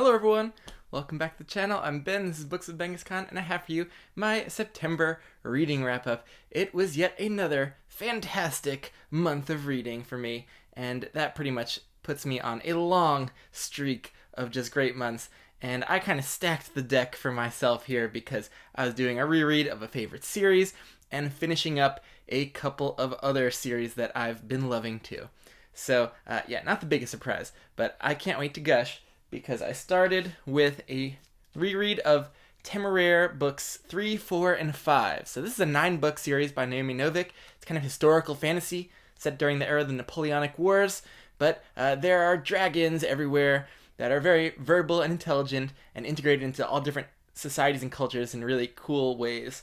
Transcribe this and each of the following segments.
Hello everyone, welcome back to the channel. I'm Ben, this is Books with Genghis Khan, and I have for you my September reading wrap-up. It was yet another fantastic month of reading for me, and that pretty much puts me on a long streak of just great months. And I kind of stacked the deck for myself here because I was doing a reread of a favorite series and finishing up a couple of other series that I've been loving too. So, yeah, not the biggest surprise, but I can't wait to gush because I started with a reread of Temeraire books 3, 4, and 5. So this is a 9-book series by Naomi Novik. It's kind of historical fantasy set during the era of the Napoleonic Wars, but there are dragons everywhere that are very verbal and intelligent and integrated into all different societies and cultures in really cool ways.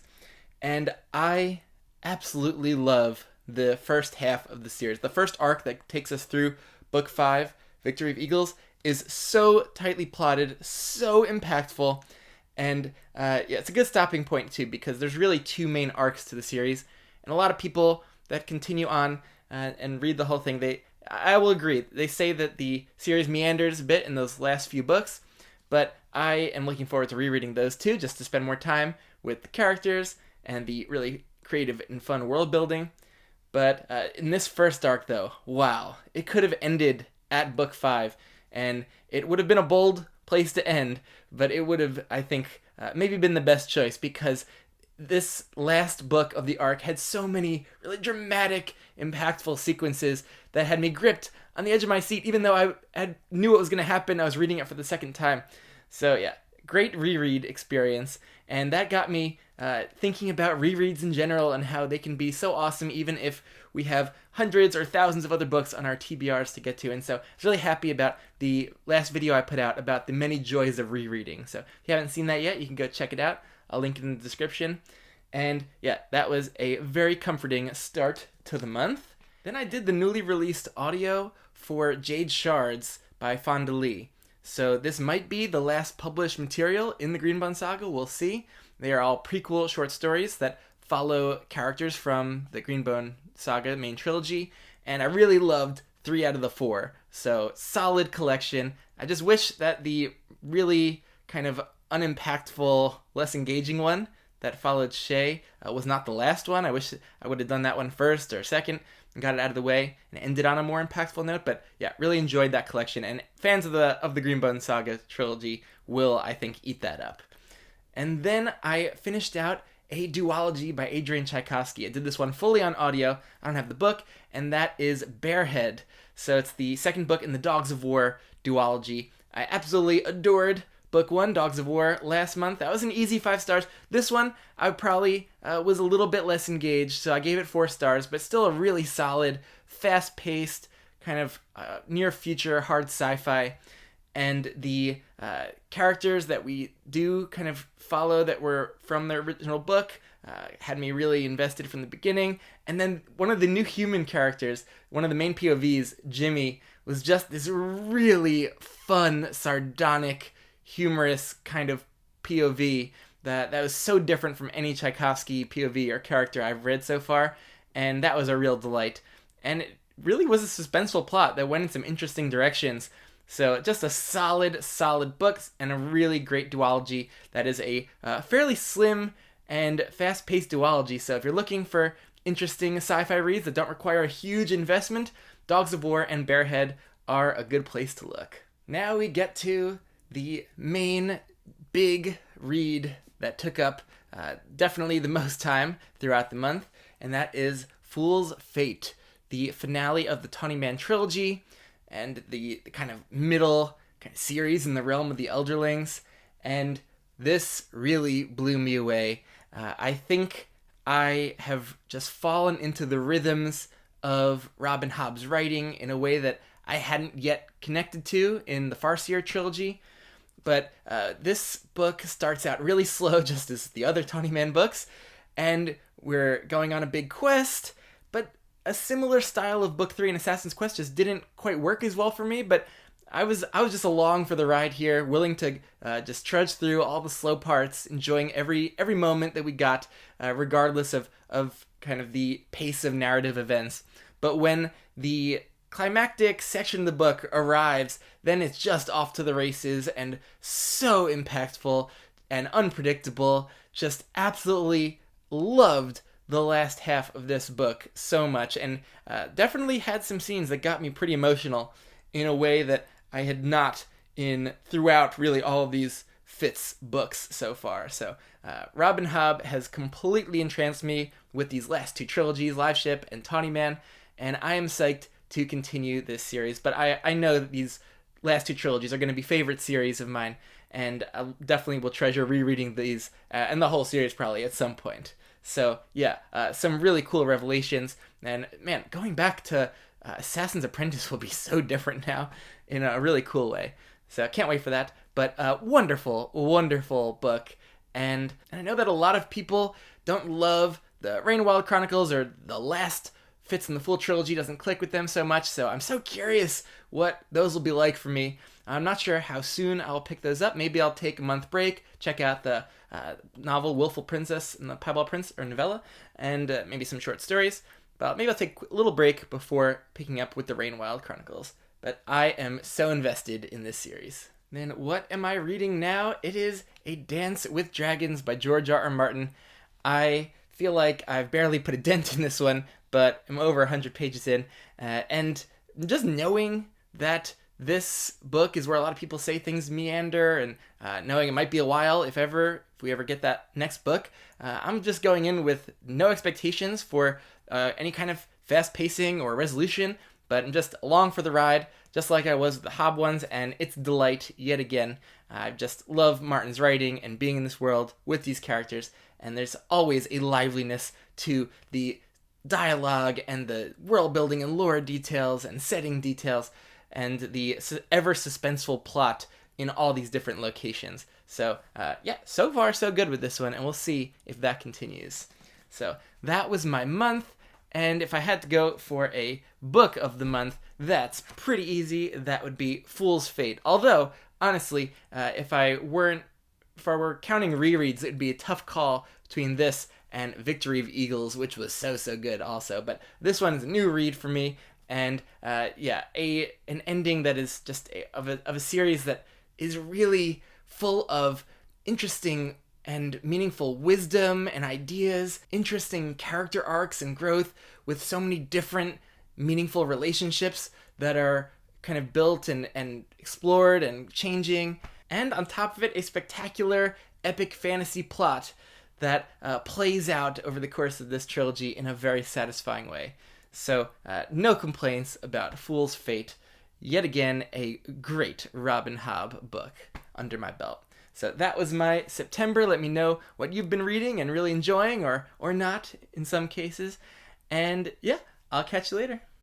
And I absolutely love the first half of the series. The first arc that takes us through book 5, Victory of Eagles, is so tightly plotted, so impactful, and yeah, it's a good stopping point too because there's really two main arcs to the series, and a lot of people that continue on and read the whole thing, I will agree, they say that the series meanders a bit in those last few books, but I am looking forward to rereading those too just to spend more time with the characters and the really creative and fun world building. But in this first arc though, wow, it could have ended at book 5, and it would have been a bold place to end, but it would have, I think, maybe been the best choice because this last book of the arc had so many really dramatic, impactful sequences that had me gripped on the edge of my seat, even though I knew what was going to happen. I was reading it for the second time. So yeah, great reread experience, and that got me thinking about rereads in general and how they can be so awesome even if we have hundreds or thousands of other books on our TBRs to get to. And so I was really happy about the last video I put out about the many joys of rereading. So if you haven't seen that yet, you can go check it out. I'll link it in the description. And yeah, that was a very comforting start to the month. Then I did the newly released audio for Jade Shards by Fonda Lee. So this might be the last published material in the Greenbone Saga, we'll see. They are all prequel short stories that follow characters from the Greenbone Saga main trilogy, and I really loved 3 out of the 4. So solid collection. I just wish that the really kind of unimpactful, less engaging one that followed Shay was not the last one. I wish I would have done that one first or second and got it out of the way and ended on a more impactful note. But yeah, really enjoyed that collection, and fans of the Greenbone Saga trilogy will, I think, eat that up. And then I finished out a duology by Adrian Tchaikovsky. I did this one fully on audio. I don't have the book, and that is Barehead. So it's the second book in the Dogs of War duology. I absolutely adored book 1, Dogs of War, last month. That was an easy 5 stars. This one, I probably was a little bit less engaged, so I gave it 4 stars, but still a really solid, fast-paced, kind of near-future hard sci-fi. And the characters that we do kind of follow that were from the original book had me really invested from the beginning. And then one of the new human characters, one of the main POVs, Jimmy, was just this really fun, sardonic, humorous kind of POV that was so different from any Tchaikovsky POV or character I've read so far. And that was a real delight. And it really was a suspenseful plot that went in some interesting directions. So just a solid book and a really great duology that is a fairly slim and fast-paced duology. So if you're looking for interesting sci-fi reads that don't require a huge investment, Dogs of War and Barehead are a good place to look. Now we get to the main big read that took up definitely the most time throughout the month, and that is Fool's Fate, the finale of the Tawny Man trilogy, and the kind of middle kind of series in the realm of the Elderlings, and this really blew me away. I think I have just fallen into the rhythms of Robin Hobb's writing in a way that I hadn't yet connected to in the Farseer trilogy, but this book starts out really slow, just as the other Tawny Man books, and we're going on a big quest, but a similar style of book 3 in Assassin's Quest just didn't quite work as well for me, but I was just along for the ride here, willing to just trudge through all the slow parts, enjoying every moment that we got, regardless of kind of the pace of narrative events. But when the climactic section of the book arrives, then it's just off to the races and so impactful and unpredictable. Just absolutely loved the last half of this book so much, and definitely had some scenes that got me pretty emotional in a way that I had not in throughout really all of these Fitz books so far. So Robin Hobb has completely entranced me with these last two trilogies, Live Ship and Tawny Man, and I am psyched to continue this series. But I know that these last two trilogies are going to be favorite series of mine, and I definitely will treasure rereading these and the whole series probably at some point. So yeah, some really cool revelations, and man, going back to Assassin's Apprentice will be so different now in a really cool way. So I can't wait for that. But wonderful, wonderful book, and I know that a lot of people don't love the Rain Wild Chronicles, or the last Fitz in the full trilogy doesn't click with them so much. So I'm so curious what those will be like for me. I'm not sure how soon I'll pick those up. Maybe I'll take a month break, check out the novel Willful Princess and the Piebald Prince, or novella, and maybe some short stories. But maybe I'll take a little break before picking up with the Rain Wild Chronicles. But I am so invested in this series. Then what am I reading now? It is A Dance with Dragons by George R. R. Martin. I feel like I've barely put a dent in this one, but I'm over 100 pages in. And just knowing that this book is where a lot of people say things meander, and knowing it might be a while if we ever get that next book, I'm just going in with no expectations for any kind of fast pacing or resolution, but I'm just along for the ride, just like I was with the Hobb ones, and it's a delight yet again. I just love Martin's writing and being in this world with these characters, and there's always a liveliness to the dialogue and the world building and lore details and setting details and the ever suspenseful plot in all these different locations. So yeah, so far so good with this one, and we'll see if that continues. So that was my month, and if I had to go for a book of the month, that's pretty easy. That would be Fool's Fate. Although, honestly, if I were counting rereads, it would be a tough call between this and Victory of Eagles, which was so good also. But this one is a new read for me, and yeah, an ending that is just of a series that is really full of interesting and meaningful wisdom and ideas, interesting character arcs and growth, with so many different meaningful relationships that are kind of built and explored and changing. And on top of it, a spectacular epic fantasy plot that plays out over the course of this trilogy in a very satisfying way. So no complaints about Fool's Fate. Yet again, a great Robin Hobb book under my belt. So that was my September. Let me know what you've been reading and really enjoying, or not in some cases. And yeah, I'll catch you later.